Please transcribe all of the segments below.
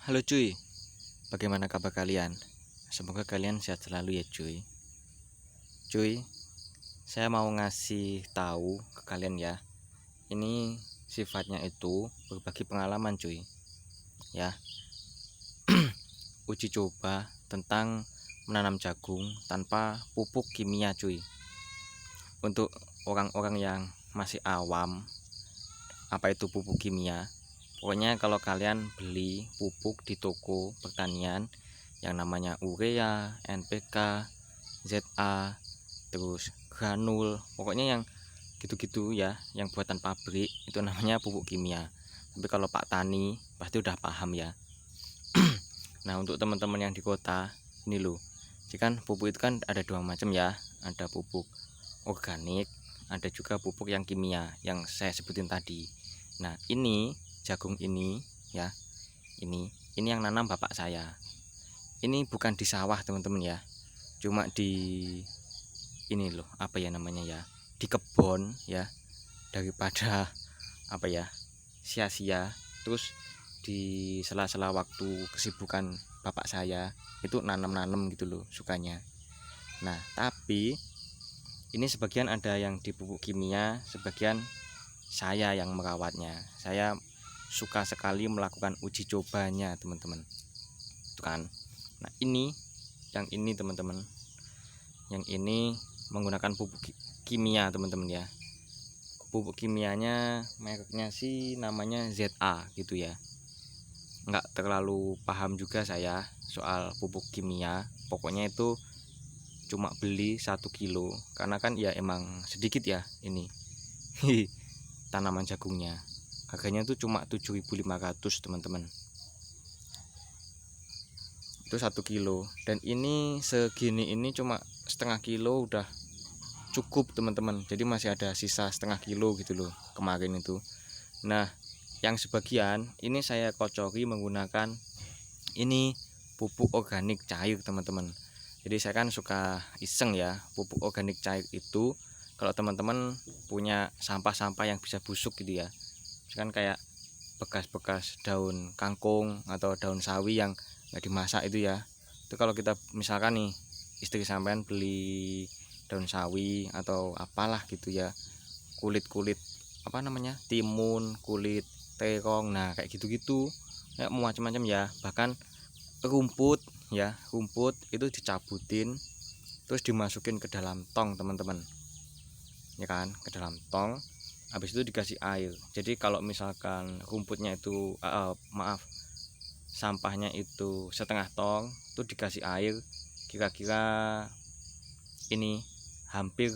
Halo cuy, bagaimana kabar kalian? Semoga kalian sehat selalu ya cuy. Cuy, saya mau ngasih tahu ke kalian ya. Ini sifatnya itu berbagi pengalaman cuy. Ya, uji coba tentang menanam jagung tanpa pupuk kimia cuy. Untuk orang-orang yang masih awam, apa itu pupuk kimia? Pokoknya kalau kalian beli pupuk di toko pertanian yang namanya urea, NPK, ZA, terus granul, pokoknya yang gitu-gitu ya, yang buatan pabrik itu namanya pupuk kimia. Tapi kalau Pak Tani pasti udah paham ya. Nah, untuk teman-teman yang di kota ini loh, jadi kan pupuk itu kan ada dua macam ya, ada pupuk organik, ada juga pupuk yang kimia yang saya sebutin tadi. Nah, ini jagung ini ya, ini yang nanam bapak saya. Ini bukan di sawah teman-teman ya, cuma di ini loh, apa ya namanya ya, di kebun ya, daripada apa ya, sia-sia. Terus di sela-sela waktu kesibukan bapak saya itu nanam-nanam gitu loh sukanya. Nah, tapi ini sebagian ada yang di pupuk kimia, sebagian saya yang merawatnya. Saya suka sekali melakukan uji cobanya teman-teman, itu kan. Nah, ini yang ini teman-teman, yang ini menggunakan pupuk kimia teman-teman ya. Pupuk kimianya mereknya sih namanya ZA gitu ya. Nggak terlalu paham juga saya soal pupuk kimia, pokoknya itu cuma beli 1 kilo karena kan ya emang sedikit ya ini tanaman jagungnya. Harganya tuh cuma 7.500 teman-teman, itu 1 kilo. Dan ini segini ini cuma setengah kilo udah cukup teman-teman, jadi masih ada sisa setengah kilo gitu loh kemarin itu. Nah, yang sebagian ini saya kocori menggunakan ini pupuk organik cair teman-teman. Jadi saya kan suka iseng ya, pupuk organik cair itu kalau teman-teman punya sampah-sampah yang bisa busuk gitu ya, misalkan kayak bekas-bekas daun kangkung atau daun sawi yang nggak dimasak itu ya, itu kalau kita misalkan nih istri sampean beli daun sawi atau apalah gitu ya, kulit-kulit apa namanya, timun, kulit terong, nah kayak gitu-gitu ya, macam-macam ya, bahkan rumput ya, rumput itu dicabutin terus dimasukin ke dalam tong teman-teman ya kan, ke dalam tong, habis itu dikasih air. Jadi kalau misalkan rumputnya itu maaf, sampahnya itu setengah tong, itu dikasih air kira-kira ini hampir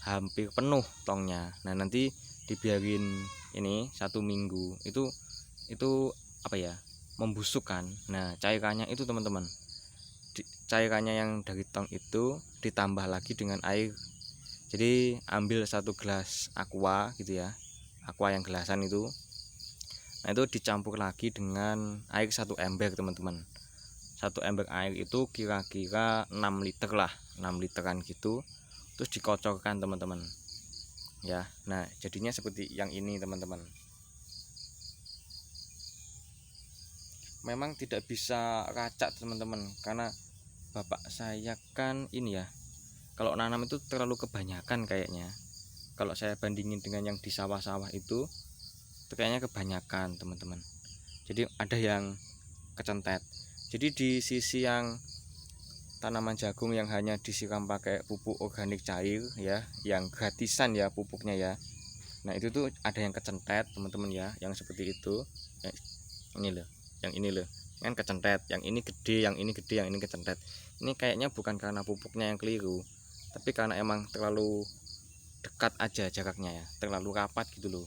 hampir penuh tongnya. Nah, nanti dibiarin ini 1 minggu, itu apa ya, membusukkan. Nah, cairannya itu teman-teman, cairannya yang dari tong itu ditambah lagi dengan air. Jadi ambil 1 gelas aqua gitu ya, aqua yang gelasan itu. Nah, itu dicampur lagi dengan air 1 ember teman-teman. 1 ember air itu kira-kira 6 liter lah, 6 literan gitu. Terus dikocorkan teman-teman ya. Nah, jadinya seperti yang ini teman-teman. Memang tidak bisa racak teman-teman, karena bapak saya kan ini ya, kalau nanam itu terlalu kebanyakan kayaknya. Kalau saya bandingin dengan yang di sawah-sawah itu kayaknya kebanyakan teman-teman. Jadi ada yang kecentet. Jadi di sisi yang tanaman jagung yang hanya disiram pakai pupuk organik cair ya, yang gratisan ya pupuknya ya, nah itu tuh ada yang kecentet teman-teman ya, yang seperti itu. Ini loh, yang ini loh kan kecentet, yang ini gede, yang ini gede, yang ini kecentet. Ini kayaknya bukan karena pupuknya yang keliru, tapi karena emang terlalu dekat aja jaraknya ya, terlalu rapat gitu loh.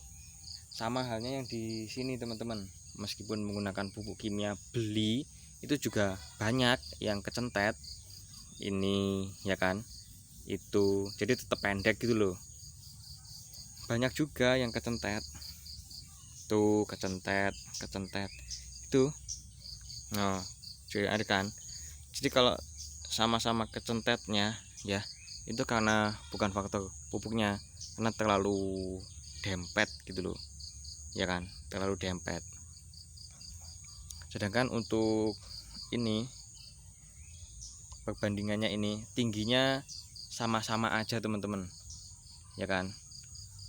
Sama halnya yang di sini teman-teman, meskipun menggunakan pupuk kimia beli itu juga banyak yang kecentet ini ya kan, itu jadi tetap pendek gitu loh, banyak juga yang kecentet tuh, kecentet itu. Nah, jadi ada kan, jadi kalau sama-sama kecentetnya ya, itu karena bukan faktor pupuknya, karena terlalu dempet gitu loh ya kan, terlalu dempet. Sedangkan untuk ini perbandingannya ini tingginya sama-sama aja teman-teman, ya kan,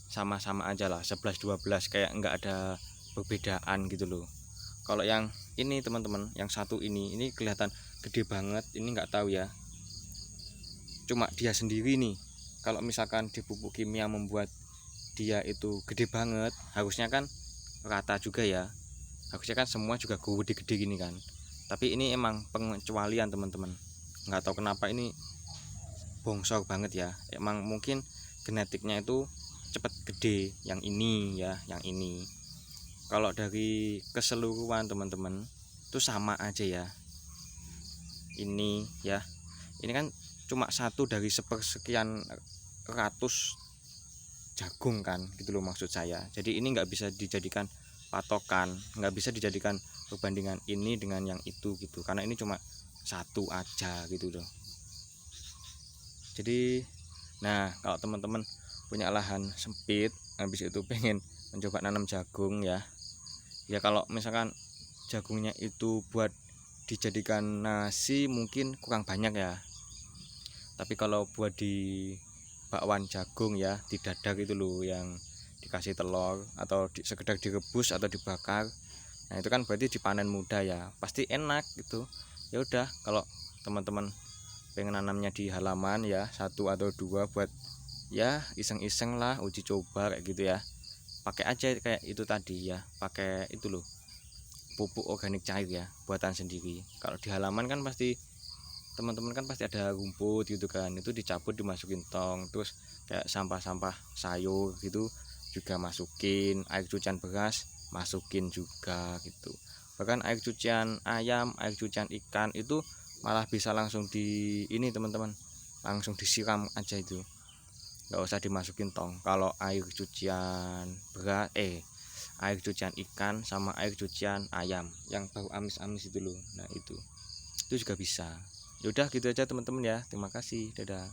sama-sama aja lah 11-12, kayak enggak ada perbedaan gitu loh. Kalau yang ini teman-teman, yang satu ini kelihatan gede banget. Ini nggak tahu ya, cuma dia sendiri nih. Kalau misalkan di pupuk kimia membuat dia itu gede banget, harusnya kan rata juga ya, harusnya kan semua juga gede-gede gini kan. Tapi ini emang pengecualian teman-teman, nggak tahu kenapa ini bongsor banget ya. Emang mungkin genetiknya itu cepet gede yang ini ya, yang ini. Kalau dari keseluruhan teman-teman itu sama aja ya. Ini ya, ini kan cuma satu dari sepersekian ratus jagung kan, gitu loh maksud saya. Jadi ini nggak bisa dijadikan patokan, nggak bisa dijadikan perbandingan ini dengan yang itu gitu, karena ini cuma satu aja gitu loh. Jadi nah, kalau teman-teman punya lahan sempit, habis itu pengen mencoba nanam jagung ya, kalau misalkan jagungnya itu buat dijadikan nasi mungkin kurang banyak ya. Tapi kalau buat di bakwan jagung ya, di dadar itu loh, yang dikasih telur atau sekedar direbus atau dibakar, nah itu kan berarti dipanen muda ya, pasti enak gitu. Ya udah, kalau teman-teman pengen nanamnya di halaman ya, satu atau dua buat ya iseng-iseng lah, uji coba kayak gitu ya, pakai aja kayak itu tadi ya, pakai itu loh, pupuk organik cair ya, buatan sendiri. Kalau di halaman kan pasti teman-teman kan pasti ada rumput gitu kan, itu dicabut dimasukin tong, terus kayak sampah-sampah sayur gitu juga masukin, air cucian beras masukin juga gitu. Bahkan air cucian ayam, air cucian ikan itu malah bisa langsung di ini teman-teman, langsung disiram aja itu, nggak usah dimasukin tong. Kalau air cucian beras air cucian ikan sama air cucian ayam yang bau amis-amis itu loh, nah itu juga bisa. Yaudah gitu aja teman-teman ya, terima kasih, dadah.